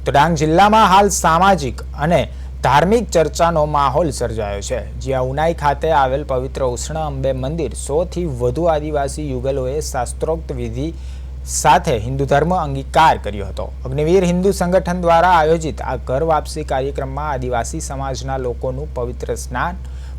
તો ડાંગ જિલ્લામાં હાલ સામાજિક અને ધાર્મિક ચર્ચાનો માહોલ સર્જાયો છે, જ્યાં ઉનાઈ ખાતે આવેલ પવિત્ર ઉષ્ણ અંબે મંદિર 100 થી વધુ આદિવાસી યુગલોએ શાસ્ત્રોક્ત વિધિ સાથે હિન્દુ ધર્મ અંગીકાર કર્યો હતો। અગ્નિવીર હિન્દુ સંગઠન દ્વારા આયોજિત આ ઘર વાપસી કાર્યક્રમમાં આદિવાસી સમાજના લોકોનું પવિત્ર સ્નાન,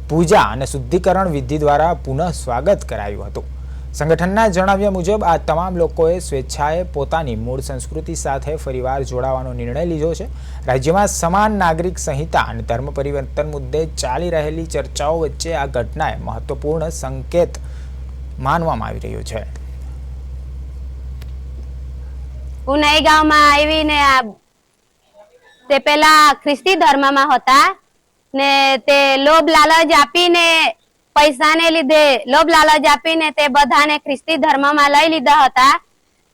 પૂજા અને શુદ્ધિકરણ વિધિ દ્વારા પુનઃ સ્વાગત કરાયું હતું। સંગઠનના જણાવ્યા મુજબ આ તમામ લોકોએ સ્વેચ્છાએ પોતાની મૂળ સંસ્કૃતિ સાથે ફરીવાર જોડાવાનો નિર્ણય લીધો છે। રાજ્યમાં સમાન નાગરિક સંહિતા અને ધર્મ પરિવર્તન મુદ્દે ચાલી રહેલી ચર્ચાઓ વચ્ચે આ ઘટનાએ મહત્વપૂર્ણ સંકેત માનવામાં આવી રહ્યો છે। ઉનાઈ ગામમાં આવીને તે પેલા ખ્રિસ્તી ધર્મમાં હતા ને તે લોભ લાલચ આપીને પૈસાને લીધે લોભ લાલચ આપીને તે બધાને ખ્રિસ્તી ધર્મમાં લઈ લીધા હતા।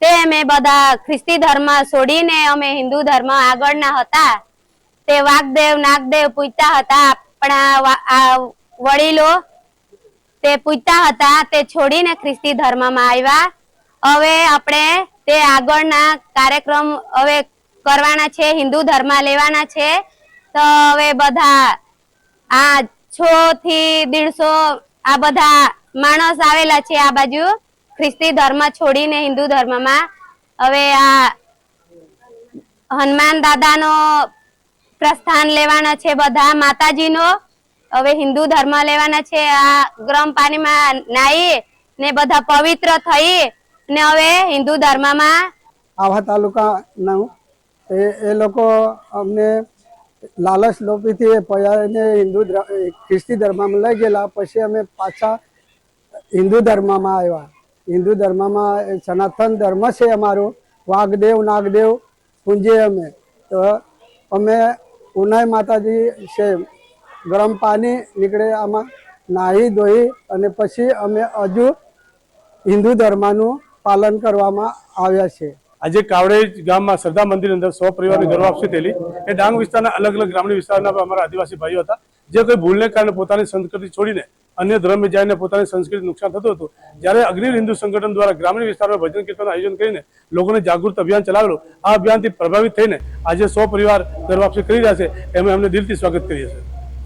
તે અમે બધા ખ્રિસ્તી ધર્મ છોડીને અમે હિન્દુ ધર્મ આગળના હતા। તે વાઘદેવ નાગદેવ પૂજતા હતા, આપણા વડીલો તે પૂજતા હતા, તે છોડીને ખ્રિસ્તી ધર્મમાં આવ્યા। હવે આપણે તે આગળના કાર્યક્રમ હવે કરવાના છે, હિન્દુ ધર્મ લેવાના છે। તો હવે બધા આ 100 થી 150 આ બધા માણસ આવેલા છે આ બાજુ ખ્રિસ્તી ધર્મ છોડીને હિન્દુ ધર્મમાં। હવે આ હનુમાન દાદાનો પ્રસ્થાન લેવાના છે, બધા માતાજીનો હવે હિન્દુ ધર્મ લેવાના છે। આ ગરમ પાણીમાં નાહી ને બધા પવિત્ર થઈ ને હવે હિન્દુ ધર્મમાં આવા તાલુકાના એ લોકો અમને લાલચ લોપીથી પયાને ખ્રિસ્તી ધર્મમાં લઈ ગયેલા। પછી અમે પાછા હિન્દુ ધર્મમાં આવ્યા। હિન્દુ ધર્મમાં સનાતન ધર્મ છે અમારું, વાઘદેવ નાગદેવ પૂંજીએ અમે। તો અમે ઉનાઈ માતાજી છે, ગરમ પાણી નીકળે આમાં નાહી ધોઈ અને પછી અમે હજુ હિન્દુ ધર્મનું પાલન કરવામાં આવ્યા છે। आज कावड़ेज गाम में श्रद्धा मंदिर अंदर 100 परिवार की घर वापसी थी। ए डांग विस्तार अलग अलग ग्रामीण विस्तार अमरा आदिवासी भाईओ था, जो कोई भूलने कारण पोतानी संस्कृति छोड़ीने अन्य धर्म में जाने पोतानी संस्कृति नुकसान थतुं हतुं। ज्यारे अग्निवीर हिंदू संगठन द्वारा ग्रामीण विस्तार में भजन कीर्तन आयोजन करीने लोकोने जागृत अभियान चलावेलुं। आ अभियान थी प्रभावित थईने आज 100 परिवार घर वापसी करी रह्या छे। एमणे अमने दिलथी स्वागत करीए छीए।